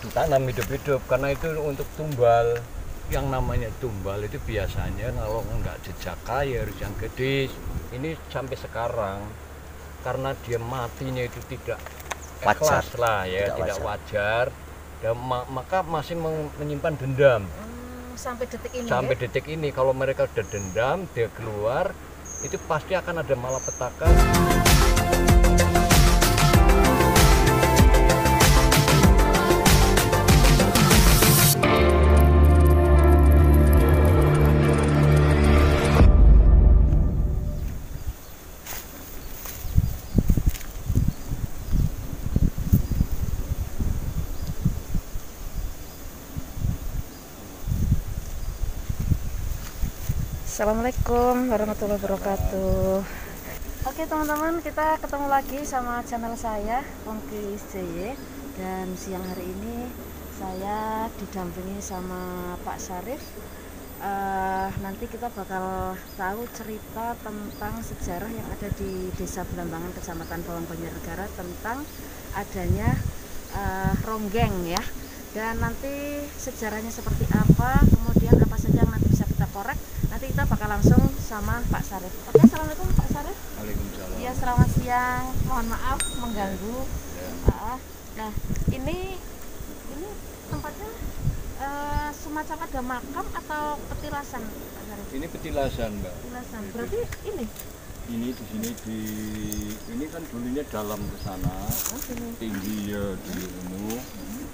tanam hidup-hidup karena itu untuk tumbal. Yang namanya tumbal itu biasanya kalau nggak jejaka ya harus yang gede. Ini sampai sekarang karena dia matinya itu tidak ikhlas lah ya, tidak wajar. Dan maka masih menyimpan dendam. Sampai detik ini. Sampai detik ini kalau mereka udah dendam, dia keluar, itu pasti akan ada malapetaka. Assalamualaikum warahmatullahi wabarakatuh. Oke teman-teman, kita ketemu lagi sama channel saya Pongki SJY. Dan siang hari ini saya didampingi sama Pak Syarif. Nanti kita bakal tahu cerita tentang sejarah yang ada di Desa Belambangan, Kecamatan Bawang Banjarnegara, tentang adanya ronggeng ya. Dan nanti sejarahnya seperti apa, kemudian apa saja yang nanti bisa kita korek, nanti kita bakal langsung sama Pak Syarif. Oke, assalamualaikum Pak Syarif. Waalaikumsalam. Iya, selamat siang. Mohon maaf mengganggu. Nah, ini tempatnya semacam ada makam atau petilasan Pak Syarif? Ini petilasan, Mbak. Petilasan. Berarti ini di sini ini kan dulunya dalam ke sana, tinggi ya di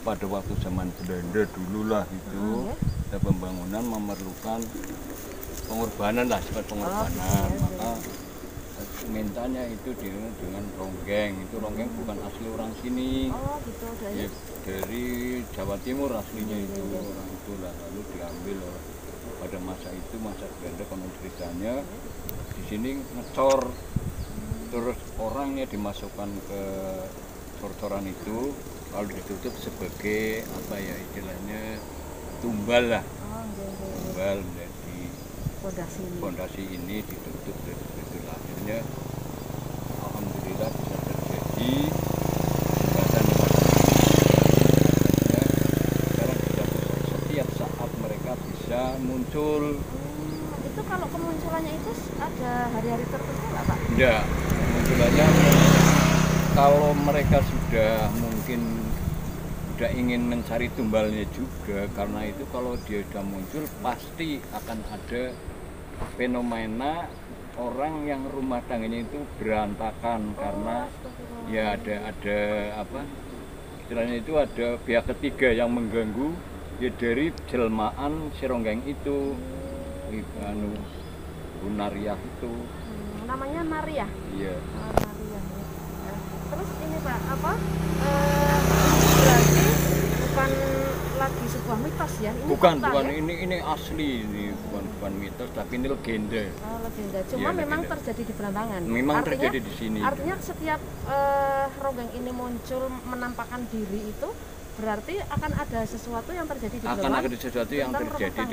pada waktu zaman Belanda dulu lah itu, ada pembangunan memerlukan pengorbanan lah, sifat pengorbanan, maka mintanya itu dengan ronggeng. Itu ronggeng bukan asli orang sini, ya, dari Jawa Timur aslinya itu orang itulah, lalu diambil pada masa itu, masa Belanda. Konon ceritanya di sini ngecor, terus orangnya dimasukkan ke cor-coran itu, lalu ditutup sebagai apa ya istilahnya tumbal lah, tumbal menjadi fondasi ini ditutup dari situ. Akhirnya alhamdulillah bisa terjadi jembatan sekarang sudah setiap saat mereka bisa muncul. Itu kalau kemunculannya itu ada hari-hari tertentu nggak Pak? Enggak, kemunculannya kalau mereka sudah mungkin udah ingin mencari tumbalnya juga, karena itu kalau dia sudah muncul pasti akan ada fenomena orang yang rumah tangganya itu berantakan, karena ya ada apa istilahnya itu, ada pihak ketiga yang mengganggu ya dari jelmaan si ronggeng itu, Bu Nariah itu. Namanya Nariah? Iya. Terus ini Pak, berarti bukan lagi sebuah mitos ya? Ini bukan, ya? ini asli, ini bukan mitos, tapi ini legenda. Legenda. Cuma ya, memang legenda. Terjadi di Belambangan. Memang artinya, terjadi di sini. Artinya setiap ronggeng ini muncul menampakkan diri itu, berarti akan ada sesuatu yang terjadi di Belambangan. Akan ada sesuatu yang terjadi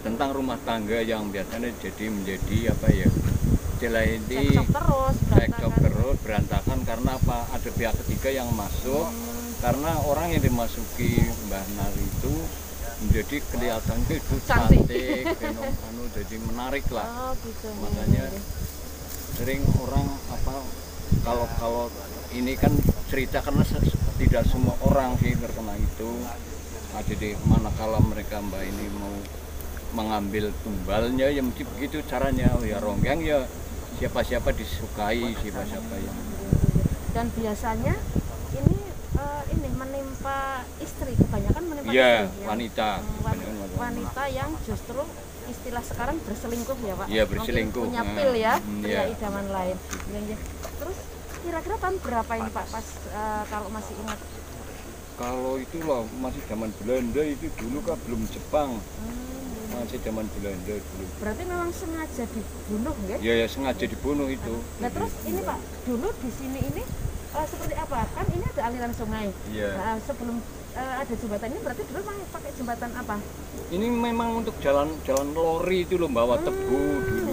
tentang rumah tangga yang biasanya menjadi apa ya? Cekcok terus berantakan karena apa? Ada pihak ketiga yang masuk, karena orang yang dimasuki Mbah Nari itu menjadi kelihatannya itu cantik, jadi menarik lah. Gitu. Makanya sering orang apa kalau ini kan cerita, karena tidak semua orang sih terkena itu. Jadi manakala mereka Mbak ini mau mengambil tumbalnya ya mesti begitu caranya. Ya ronggeng ya siapa-siapa disukai, siapa-siapa yang. Dan biasanya ini menimpa istri, kebanyakan menimpa istri, wanita. Wanita yang justru istilah sekarang berselingkuh ya Pak. Iya, berselingkuh. Punya pil ya, punya idaman lain. Terus kira-kira tahun berapa ini Pak, pas kalau masih ingat? Kalau itulah masih zaman Belanda itu dulu kan, belum Jepang. Masih zaman Belanda dulu. Berarti memang sengaja dibunuh ya? Iya, sengaja dibunuh itu. Nah terus ini Pak, dulu di sini ini seperti apa? Kan ini ada aliran sungai. Iya. Sebelum ada jembatan ini berarti dulu memang pakai jembatan apa? Ini memang untuk jalan lori itu loh, bawa tebu dulu.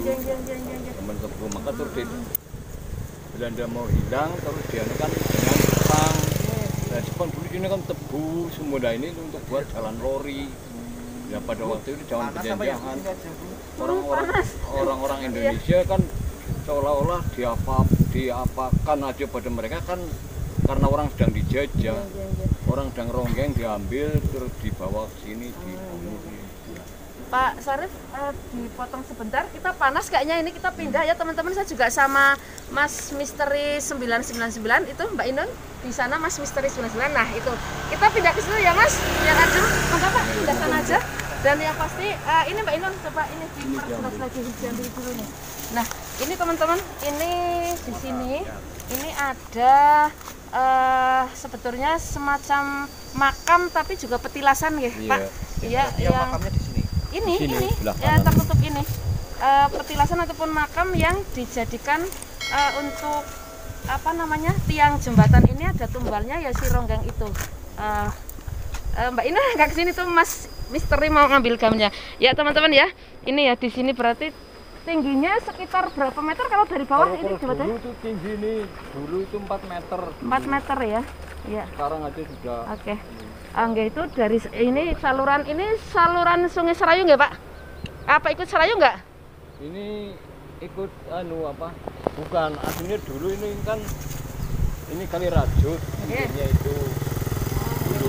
Teman tebu, maka terus Belanda mau hilang, terus dia kan dengan Jepang. Nah, Spondulic ini kan tebu semua. Nah, ini untuk buat jalan lori. Ya pada waktu itu zaman penjajahan. Orang-orang Indonesia kan seolah-olah diapakan aja pada mereka kan karena orang sedang dijajah. Orang sedang ronggeng diambil terus dibawa ke sini dibunuh. Pak Syarif, dipotong sebentar, kita panas kayaknya ini, kita pindah ya teman-teman. Saya juga sama Mas Misteri 999 itu Mbak Inun di sana, Mas Misteri 99. Nah itu kita pindah ke situ ya Mas, biar adem. Monggo Pak, pindah sana aja. Dan yang pasti ini Mbak Inun coba ini diperjelas lagi hujan dulu nih. Nah ini teman-teman, ini di sini ini ada sebetulnya semacam makam tapi juga petilasan ya Pak. Iya, yang makamnya di sini. Ini ya tertutup ini petilasan ataupun makam yang dijadikan untuk apa namanya tiang jembatan. Ini ada tumbalnya ya si ronggeng itu. Mbak Ina nggak kesini tuh Mas Misteri mau ngambil gamnya ya teman-teman ya. Ini ya di sini berarti tingginya sekitar berapa meter kalau dari bawah ini jembatan? Dulu itu tinggi ini dulu itu 4 meter. 4 meter ya. Iya. Sekarang aja sudah. Oke. Enggak, itu dari ini saluran Sungai Serayu nggak Pak? Apa ikut Serayu nggak? Ini ikut bukan, aslinya dulu ini kan ini kali rajut, intinya itu dulu.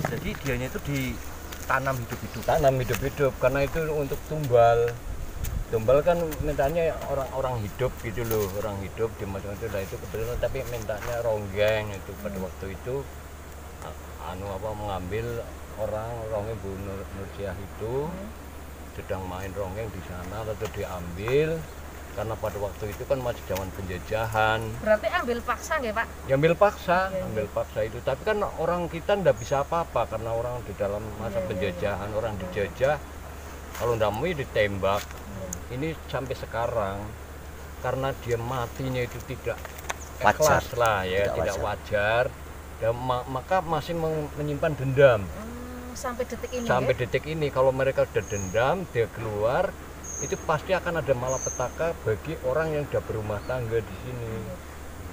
Jadi dianya itu ditanam hidup-hidup. Tanam hidup-hidup karena itu untuk tumbal. Tumbal kan mintanya orang hidup gitu loh, orang hidup dimasukkan itu. Nah itu kebetulan tapi mintanya ronggeng itu pada waktu itu mengambil orang ronggeng Bu Nurjiah itu sedang main ronggeng di sana lalu diambil karena pada waktu itu kan masih zaman penjajahan. Berarti ambil paksa nggak Pak? Ya, ambil paksa itu. Tapi kan orang kita ndak bisa apa-apa karena orang di dalam masa penjajahan, orang dijajah. Kalau ndak mau ditembak. Ini sampai sekarang karena dia matinya itu tidak Wajar. ikhlas lah ya, tidak wajar. Dan maka masih menyimpan dendam sampai detik ini. Sampai detik ini kalau mereka sudah dendam, dia keluar, itu pasti akan ada malapetaka bagi orang yang sudah berumah tangga di sini.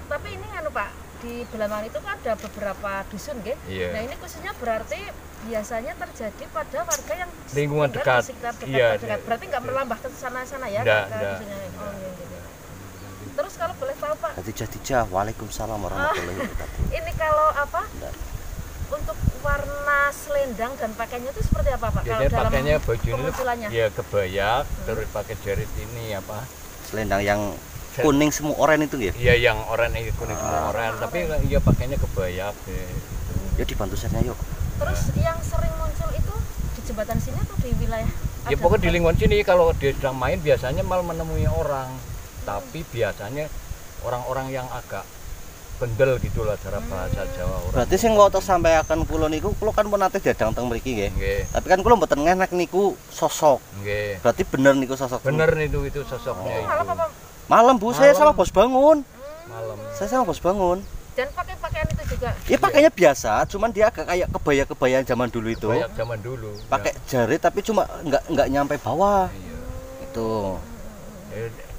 Tapi ini Pak, di Belambangan itu kan ada beberapa dusun, nggih. Iya. Nah ini khususnya berarti biasanya terjadi pada warga yang lingkungan dekat. Di sekitar Iya, dekat. Berarti nggak merambah ke sana-sana ya? Nggak. Oh, iya. Terus kalau boleh tahu Pak, Hatijah, waalaikumsalam warahmatullahi wabarakatuh. ini kalau apa? Nggak. Untuk warna selendang dan pakainya itu seperti apa Pak? Biasanya Kalau pakainya dalam baju ini kemunculannya? ya kebayak, terus pakai jarit ini apa? Selendang yang kuning semua oranye itu ya? Iya yang oranye kuning semua oranye, tapi iya pakainya kebayak. Ya dibantu saya yuk. Terus yang sering muncul itu di jembatan sini atau di wilayah? Ya pokoknya di lingkungan sini kalau dia sedang main biasanya malah menemui orang. Tapi biasanya orang-orang yang agak bendel gitulah cara bahasa Jawa orang. Berarti sing ngotot sampai akan kula niku kula kan pun nate diadang teng mriki nggih. Nggih. Tapi kan kula mboten ngenek niku sosok. Nggih. Berarti bener niku sosok. Bener itu sosoknya itu. Malam apa? Malam Bu, saya sama Bos Bangun. Malam. Saya sama Bos Bangun. Dan pakai pakaian itu juga? Ya pakainya biasa, cuman dia agak kayak kebaya-kebaya zaman dulu itu. Banyak zaman dulu. Pakai jarit tapi cuma nggak nyampe bawah. Iya. Itu.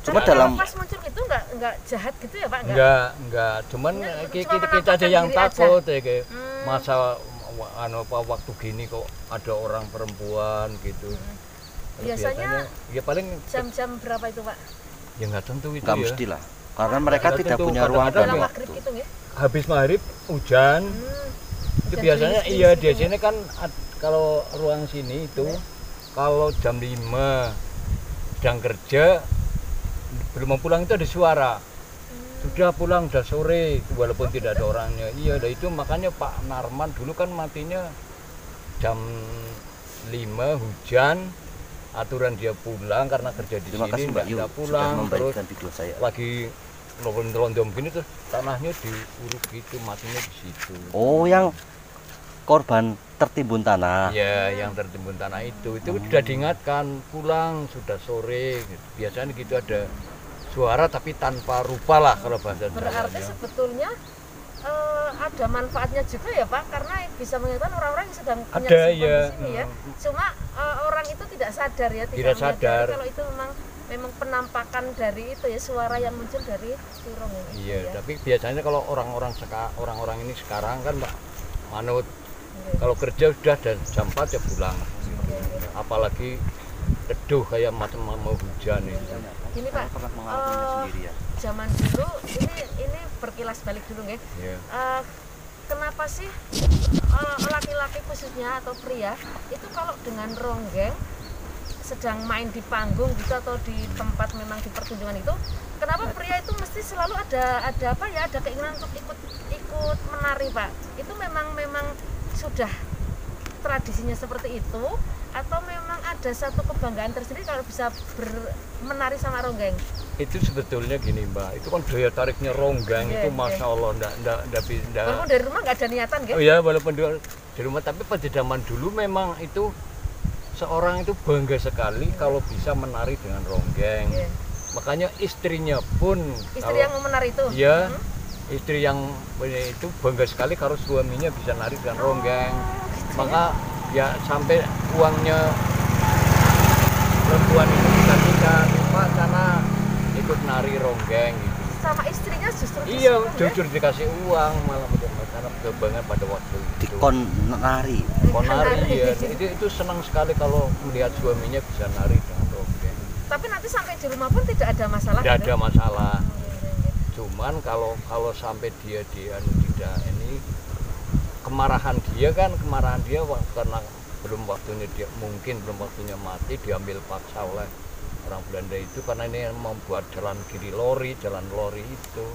Cuma dalam pas muncul itu nggak jahat gitu ya Pak? Enggak. Cuman kita aja yang takut ya kayak masa waktu gini kok ada orang perempuan gitu. Biasanya ya paling jam-jam berapa itu Pak? Ya nggak tentu itu nggak ya. mesti lah. Karena mereka Nggak tidak tentu, punya ruang kadang-kadang dan Dalam waktu. maghrib gitu ya? Habis maghrib hujan. Itu Hujan biasanya gerimis-gerimis iya gitu di ya? sini kan kalau ruang sini itu kalau jam 5 sedang kerja belum mau pulang itu ada suara. Sudah pulang udah sore walaupun tidak ada orangnya. Iya, itu makanya Pak Narman dulu kan matinya jam 5 hujan. Aturan dia pulang karena kerja di Terima kasih sini Mbak Yu nggak sudah pulang terus membagikan video saya. lagi londom gini terus tanahnya diuruk gitu matinya di situ. Oh, yang korban tertimbun tanah. Ya, yang tertimbun tanah itu sudah diingatkan pulang sudah sore. Gitu. Biasanya gitu ada suara tapi tanpa rupa lah kalau bahasa Berarti Jawanya. sebetulnya ada manfaatnya juga ya Pak, karena bisa mengingatkan orang-orang yang sedang punya Ada, kesibukan ya. di sini ya. Cuma orang itu tidak sadar ya, Tidak sadar. menyadari kalau itu memang memang penampakan dari itu ya, suara yang muncul dari si ronggeng itu Iya, ya. tapi biasanya kalau orang-orang ini sekarang kan Mbak manut Iya. kalau kerja sudah dan jam 4 ya pulang. Iya, iya. Apalagi teduh kayak macam mau hujan itu. Gini Pak, pernah mengalaminya sendiri ya. zaman dulu ini berkilas balik dulu nggih. Iya. Kenapa sih laki-laki khususnya atau pria itu kalau dengan ronggeng sedang main di panggung gitu atau di tempat memang di pertunjukan itu, kenapa pria itu mesti selalu ada apa ya, ada keinginan untuk ikut menari Pak? Itu memang sudah tradisinya seperti itu atau memang ada satu kebanggaan tersendiri kalau bisa menari sama ronggeng? Itu sebetulnya gini Mbak, itu kan daya tariknya ronggeng Iya, itu Masya Allah, ndak Walaupun dari rumah nggak ada niatan gitu? Oh ya, walaupun di rumah, tapi pada zaman dulu memang itu seorang itu bangga sekali kalau bisa menari dengan ronggeng. Iya. Makanya istrinya pun Istri yang mau menari itu? Iya, istri yang itu bangga sekali kalau suaminya bisa nari dengan ronggeng. Maka ya sampai uangnya perempuan itu dikasihkan Pak karena ikut nari ronggeng gitu. Sama istrinya justru Iya, disuruh, ya? jujur dikasih uang malah karena kebanggaan pada waktu itu. Dikon nari. Nari ya, itu senang sekali kalau melihat suaminya bisa nari dengan ronggeng. Tapi nanti sampai di rumah pun tidak ada masalah. Tidak gitu? ada masalah. Oh, iya, iya. Cuman kalau sampai dia tidak ini kemarahan dia karena belum waktunya mati diambil paksa oleh orang Belanda itu karena ini membuat jalan lori itu.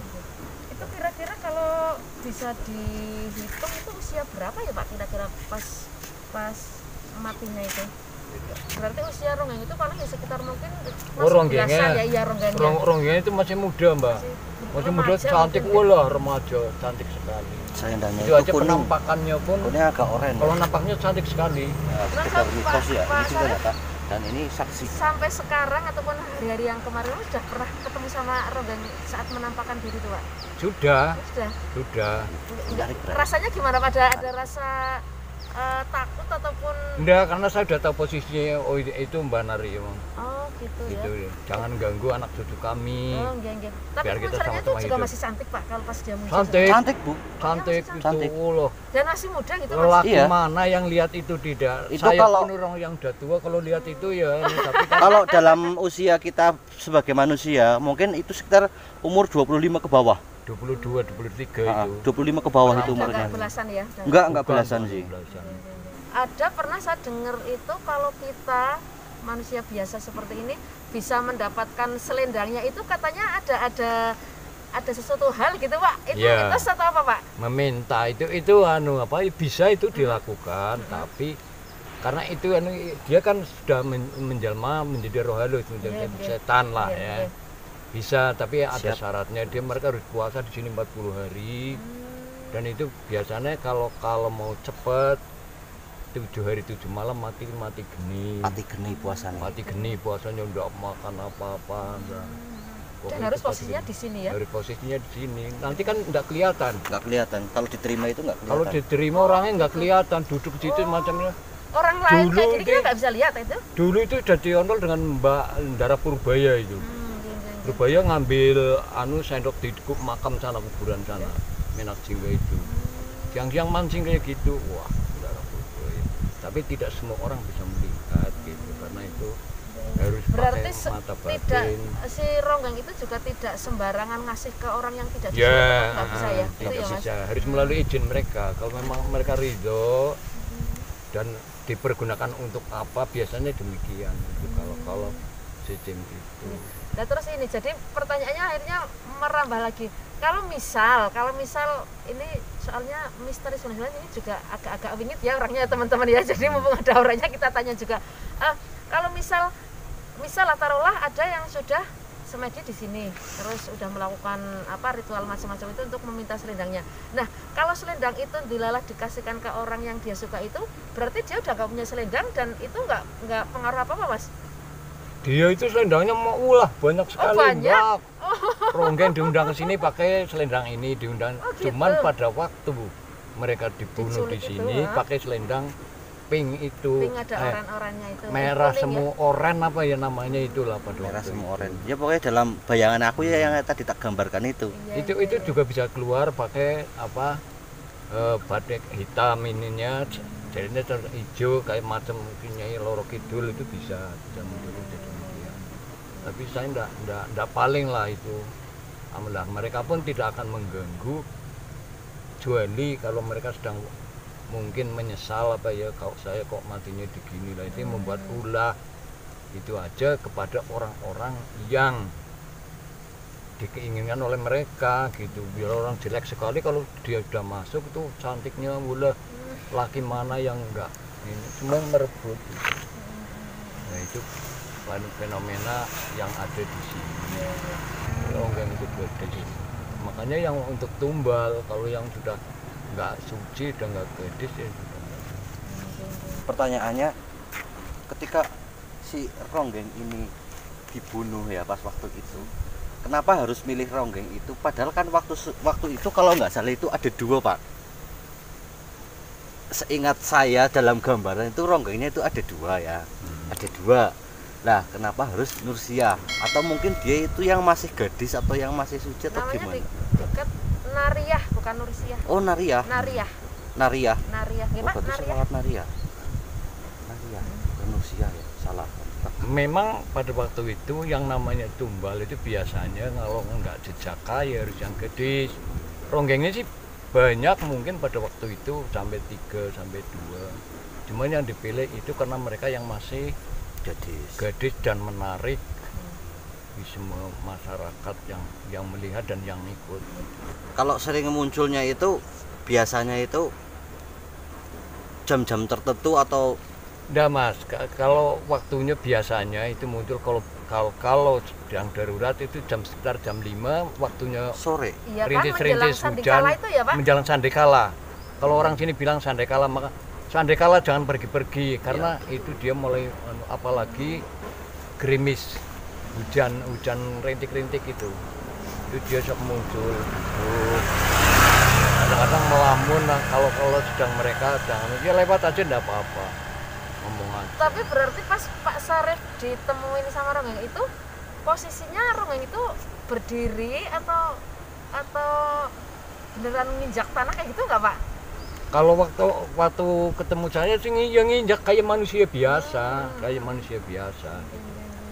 Itu kira-kira kalau bisa dihitung itu usia berapa ya Pak kira-kira pas matinya itu? Berarti usia ronggeng itu paling ya sekitar mungkin Ronggengnya belasan ya, iya ronggengnya. Ronggengnya itu masih muda Mbak, masih muda, remaja cantik mungkin, wala remaja, cantik sekali. Selendangnya Itu itu aja kuning. penampakannya pun Kuningnya agak oranye. kalau nampaknya cantik sekali. Nah, Nah, sekitar Pak- mitos ya. Pak Ini sudah Sarif, nyata. Dan ini saksi. sampai sekarang ataupun hari-hari yang kemarin sudah pernah ketemu sama ronggeng saat menampakkan diri itu Pak? Sudah. Sudah. Menarik, Bro. Rasanya gimana Pak? Ada rasa takut ataupun Enggak, karena saya udah tahu posisinya. Oh itu Mbak Nari emang. oh gitu Gitu ya. ya. Jangan ganggu anak cucu kami. Oh, enggak. Tapi Biar kita munculnya itu sama-sama juga hidup. masih cantik Pak kalau pas dia muncul. Cantik. Cantik, Bu. Cantik Cantik. itu loh. Dan masih muda gitu Mas. Lelaki Iya. mana yang lihat itu tidak? Itu Saya kalau- pun orang yang udah tua kalau lihat itu ya ini, tapi kan Kalau dalam usia kita sebagai manusia, mungkin itu sekitar umur 25 ke bawah. 22, 23 itu. 25 ke bawah itu Udah umurnya. enggak belasan ya. Enggak Bukan, belasan bukan sih. belasan. Ada pernah saya dengar itu kalau kita manusia biasa seperti ini bisa mendapatkan selendangnya itu katanya ada sesuatu hal gitu Pak. Itu Iya. mitos atau apa Pak? Meminta itu bisa itu dilakukan, tapi karena itu dia kan sudah menjelma menjadi roh halus, menjadi Iya, setan lah iya, ya. iya. Bisa, tapi ada Siap. syaratnya, mereka harus puasa di sini 40 hari. Dan itu biasanya kalau mau cepet 7 hari 7 malam mati geni. Mati geni puasanya. Mati geni puasanya enggak makan apa-apa, enggak. Dan Pokoknya harus kita posisinya gini. di sini ya. Harus posisinya di sini. Nanti kan enggak kelihatan. Enggak kelihatan. Kalau diterima itu enggak Kalau kelihatan. diterima orangnya nggak kelihatan, duduk di situ macamnya. Orang lain Dulu kayak gini kita dia- nggak bisa lihat itu. Dulu itu jadi ontol dengan Mbak Ndara Purbaya itu. Iya. Purbaya ngambil sendok di makam sana, kuburan sana, Menak Jingga itu. Siang-siang mancing kayak gitu, wah Ndara Purbaya. Tapi tidak semua orang bisa melihat gitu, karena itu harus Berarti pakai mata tidak batin. si ronggeng itu juga tidak sembarangan ngasih ke orang yang tidak disuruh, Ya, nggak bisa ya. Itu tidak ya Mas. bisa. Harus melalui izin mereka. Kalau memang mereka ridho dan dipergunakan untuk apa, biasanya demikian. Itu kalau sistem itu. Nah terus ini jadi pertanyaannya akhirnya merambah lagi. Kalau misal ini soalnya misteri sebenarnya ini juga agak-agak wingit ya orangnya teman-teman ya. Jadi mumpung ada orangnya kita tanya juga. Kalau misal lah taruhlah ada yang sudah semedi di sini, terus udah melakukan ritual macam-macam itu untuk meminta selendangnya. Nah kalau selendang itu dilalah dikasihkan ke orang yang dia suka itu, berarti dia udah nggak punya selendang dan itu nggak pengaruh apa-apa Mas? Dia itu selendangnya mau ulah banyak sekali. banyak? Mbak. Ronggeng diundang ke sini pakai selendang ini diundang. Oh, gitu. Cuman pada waktu mereka dibunuh Diculik di itu, sini pakai selendang pink itu. Pink ada oren-orennya itu. Merah Kuning semu oren apa ya namanya itulah pada Merah waktu semu itu. oren. Ya pokoknya dalam bayangan aku ya yang tadi tak gambarkan itu. Iya, Itu juga bisa keluar pakai apa batik hitam ininya jadinya hijau kayak macam Nyai Loro Kidul itu bisa muncul jadi demikian. Tapi saya enggak paling lah itu. Alhamdulillah mereka pun tidak akan mengganggu kecuali kalau mereka sedang mungkin menyesal apa ya kalau saya kok matinya begini lah, itu membuat ulah itu aja kepada orang-orang yang dikeinginkan oleh mereka gitu. Biar orang jelek sekali kalau dia sudah masuk itu cantiknya ulah laki mana yang enggak ini semua merebut gitu. Nah itu fenomena yang ada di sini. Ronggeng itu gadis. Makanya yang untuk tumbal kalau yang sudah enggak suci dan enggak gadis ya sudah. Pertanyaannya, ketika si Ronggeng ini dibunuh ya pas waktu itu, kenapa harus milih Ronggeng itu? Padahal kan waktu itu kalau nggak salah itu ada 2 Pak. Seingat saya dalam gambaran itu Ronggengnya itu ada 2 ya, ada 2. Nah, kenapa harus Nursia? Atau mungkin dia itu yang masih gadis atau yang masih suci atau namanya gimana? dekat Nariah bukan Nursia. Oh, Nariah. Nariah. Nariah. Nariah. Oh, Gimana berarti Nariah? semangat Nariah. Nariah, bukan Nursia ya, salah. Memang pada waktu itu yang namanya tumbal itu biasanya kalau nggak jejaka ya harus yang gadis. Ronggengnya sih banyak mungkin pada waktu itu sampai 3 sampai 2. Cuma yang dipilih itu karena mereka yang masih gadis dan menarik di semua masyarakat yang melihat dan yang ikut. Kalau sering munculnya itu biasanya itu jam-jam tertentu atau Nggak Mas, kalau waktunya biasanya itu muncul kalau sedang darurat itu sekitar jam 5 waktunya sore. Iya kan menjelang rintis-rintis hujan sandikala itu ya Pak? menjelang sandekala. Kalau orang sini bilang sandekala, maka sandekala jangan pergi-pergi karena itu dia mulai apalagi gerimis hujan rintik-rintik itu dia sok muncul. Kadang-kadang melamun lah kalau sedang mereka jangan ya lewat aja enggak apa-apa. Ngomong aja. Tapi berarti pas Pak Sarif ditemuin sama Ronggeng itu posisinya Ronggeng itu berdiri atau beneran nginjak tanah kayak gitu nggak Pak? Kalau waktu ketemu saya sih yang nginjak kayak manusia biasa,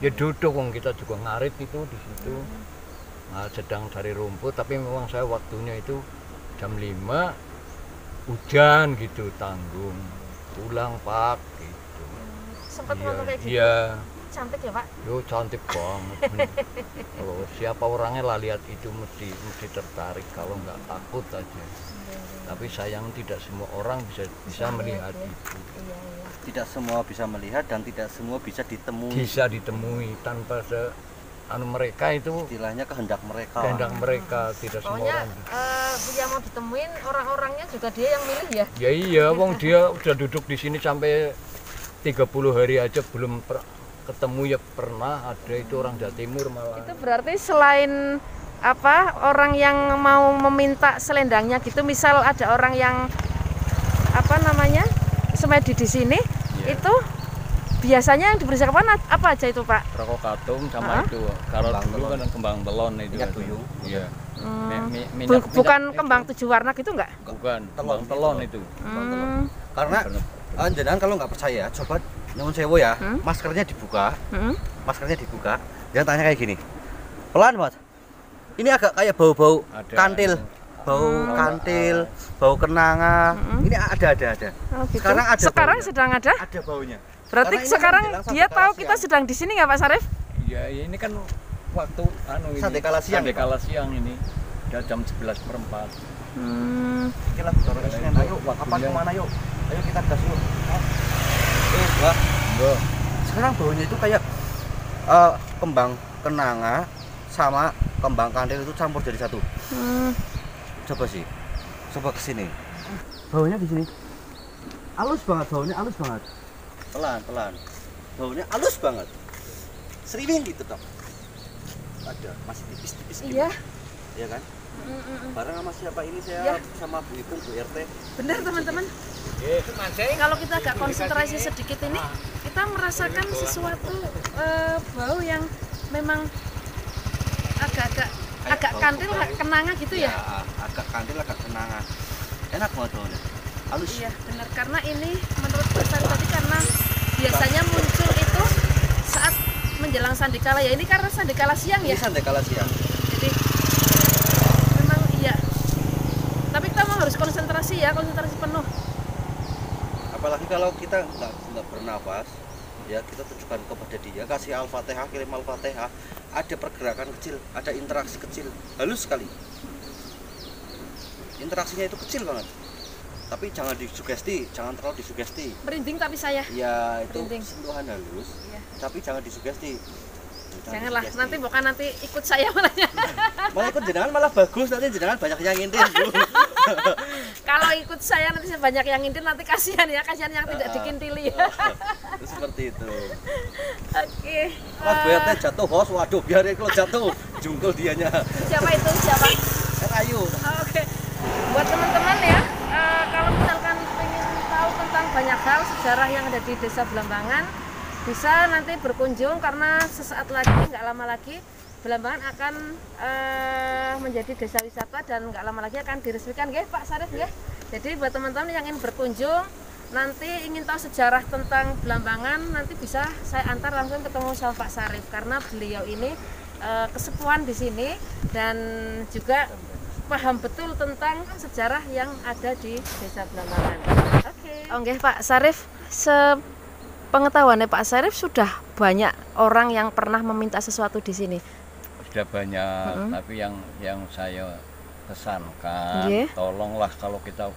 Ya duduk wong kita juga ngarit itu di situ. Nah, sedang cari rumput tapi memang saya waktunya itu jam 5 hujan gitu tanggung. Pulang Pak gitu. Sempat ngomong kayak gitu. Iya. Cantik ya Pak? Yo cantik banget. Kalau siapa orangnya lah lihat itu mesti tertarik kalau nggak takut aja. Tapi sayang tidak semua orang bisa melihat itu. Iya. Tidak semua bisa melihat dan tidak semua bisa ditemui. Bisa ditemui tanpa mereka itu Istilahnya kehendak mereka. tidak semua Pokoknya orang. yang mau ditemuin orang-orangnya juga dia yang milih ya? Ya iya, wong dia udah duduk di sini sampai 30 hari aja belum ketemu ya pernah ada itu orang Jawa Timur malah. Itu berarti selain orang yang mau meminta selendangnya gitu, misal ada orang yang semedi di sini, itu biasanya yang diberi kapan apa aja itu Pak? Rokok katung sama itu. Kalau dulu kan kembang telon itu. Minyak duyung. Iya. Bukan kembang 7 warna gitu enggak? Bukan, kembang telon itu. Karena jenengan kalau nggak percaya, coba nyuwun sewu ya, maskernya dibuka. Jangan tanya kayak gini. Pelan, Mas. Ini agak kayak bau-bau Ada. kantil. Kantil, bau kenanga. Ini ada. Oh, gitu. Sekarang ada. Sekarang baunya. sedang ada? Ada baunya. Berarti Karena ini sekarang kan menjelang dia sampai tahu kala kita siang. sedang di sini nggak Pak Sarif? Iya, ini kan waktu ini. Sandekala siang, ini. Udah jam 11:04. Kita lagi taruh Senin. Ayo, kapan kemana yuk? Ayo kita gas yuk. Wah. Enggak. Sekarang baunya itu kayak kembang kenanga sama kembang kantil itu campur jadi satu. Coba sih. Coba kesini. Baunya di sini. Halus banget baunya, halus banget. Pelan. Baunya halus banget. Sering gitu toh. Ada, masih tipis-tipis gitu. Iya. Iya kan? Bareng sama siapa ini saya Ya. sama Bu Ipung, Bu RT. Benar teman-teman. Kalau kita agak konsentrasi sedikit ini, kita merasakan sesuatu bau yang memang agak bau kantil, kubai. kenanga gitu ya. Agak kantil, agak kenangan. Enak banget baunya. Halus. Iya benar, karena ini menurut Pak Sari tadi karena biasanya muncul itu saat menjelang sandikala ya. Ini karena sandikala siang ya. Ini sandekala siang. Jadi memang iya. Tapi kita mau harus konsentrasi ya, konsentrasi penuh. Apalagi kalau kita nggak bernafas, ya kita tunjukkan kepada dia, kasih Al-Fatihah, kirim Al-Fatihah, ada pergerakan kecil, ada interaksi kecil, halus sekali. Interaksinya itu kecil banget. Tapi jangan disugesti, jangan terlalu disugesti. Merinding tapi saya. Ya itu Merinding. sentuhan halus, Iya. tapi jangan disugesti. Janganlah, disugesti. nanti bukan nanti ikut saya malahnya. Malah ikut jenengan malah bagus, nanti jenengan banyak yang ngintip, Bu. Kalau ikut saya nanti saya banyak yang ngintip, nanti kasihan ya, kasihan yang tidak dikintili. Seperti itu. Oke. Mas Bu RT jatuh host, waduh biarin kalau jatuh, jungkul dianya. Siapa itu? Siapa? Ayo. Oke. Buat teman-teman ya, kalau misalkan ingin tahu tentang banyak hal sejarah yang ada di Desa Belambangan, bisa nanti berkunjung karena sesaat lagi, nggak lama lagi, Belambangan akan menjadi desa wisata dan nggak lama lagi akan diresmikan, nggih Pak Sarif ya. Jadi buat teman-teman yang ingin berkunjung, nanti ingin tahu sejarah tentang Belambangan, nanti bisa saya antar langsung ketemu sama Pak Sarif karena beliau ini kesepuhan di sini dan juga paham betul tentang sejarah yang ada di Desa Belambangan. Oke. Oke Pak Sarif, sepengetahuannya Pak Sarif sudah banyak orang yang pernah meminta sesuatu di sini. Sudah banyak, tapi yang saya pesankan, Nggih. tolonglah kalau kita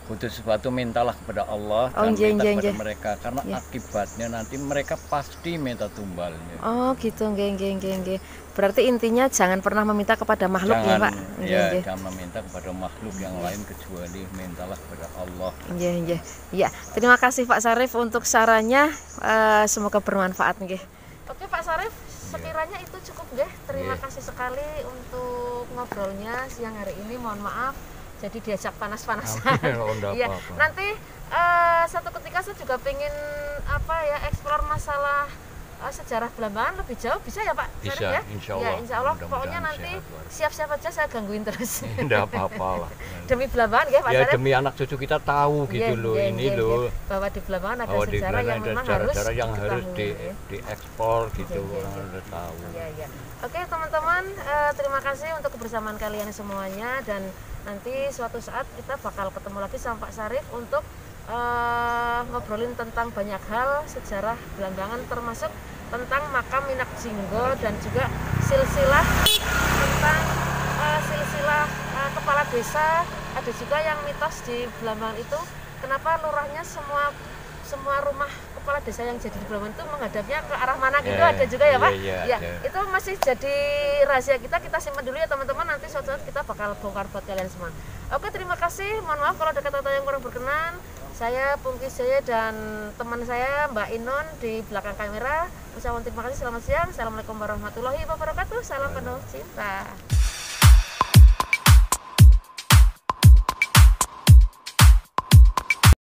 butuh sesuatu mintalah kepada Allah Oh, dan nggih, minta nggih, kepada nggih. mereka karena Nggih. akibatnya nanti mereka pasti minta tumbalnya. Oh gitu, nggih. Berarti intinya jangan pernah meminta kepada makhluk ya Pak. Ya, jangan meminta kepada makhluk yang lain kecuali mintalah kepada Allah. Nggih. Ya, terima kasih Pak Sarif untuk sarannya. Semoga bermanfaat nggih. Oke Pak Sarif, sekiranya itu cukup nggih. Terima Nggih. kasih sekali untuk ngobrolnya siang hari ini. Mohon maaf jadi diajak panas-panasan. Oh, enggak Iya, apa-apa. nanti satu ketika saya juga pengen eksplor masalah sejarah Belambangan lebih jauh, bisa ya Pak Sarif Bisa, ya? insya Ya, Allah. insya Allah. Mudah-mudahan Pokoknya nanti sehat walafiat. siap-siap aja saya gangguin terus. Enggak apa-apa lah. Demi Belambangan ya Pak Ya Sarif. demi anak cucu kita tahu gitu loh, ini loh. Bahwa di Belambangan ada Bahwa di sejarah Belanda yang ada memang harus sejarah yang harus diketahui, ya. diekspor gitu, Iya. orang harus tahu. Iya. Oke teman-teman, terima kasih untuk kebersamaan kalian semuanya dan nanti suatu saat kita bakal ketemu lagi sama Pak Sarif untuk ngobrolin tentang banyak hal sejarah Belambangan termasuk tentang makam Minak Jinggo dan juga silsilah tentang silsilah kepala desa. Ada juga yang mitos di Belambangan itu kenapa lurahnya semua rumah kepala desa yang jadi di Belambangan itu menghadapnya ke arah mana gitu, ada juga ya Pak? Iya, Ya, ada. itu masih jadi rahasia kita simpan dulu ya teman-teman, nanti suatu saat kita bakal bongkar buat kalian semua. Oke, terima kasih, mohon maaf kalau ada kata-kata yang kurang berkenan. Saya Pungki Jaya dan teman saya Mbak Inon di belakang kamera ucapkan terima kasih, selamat siang, assalamualaikum warahmatullahi wabarakatuh, salam penuh cinta.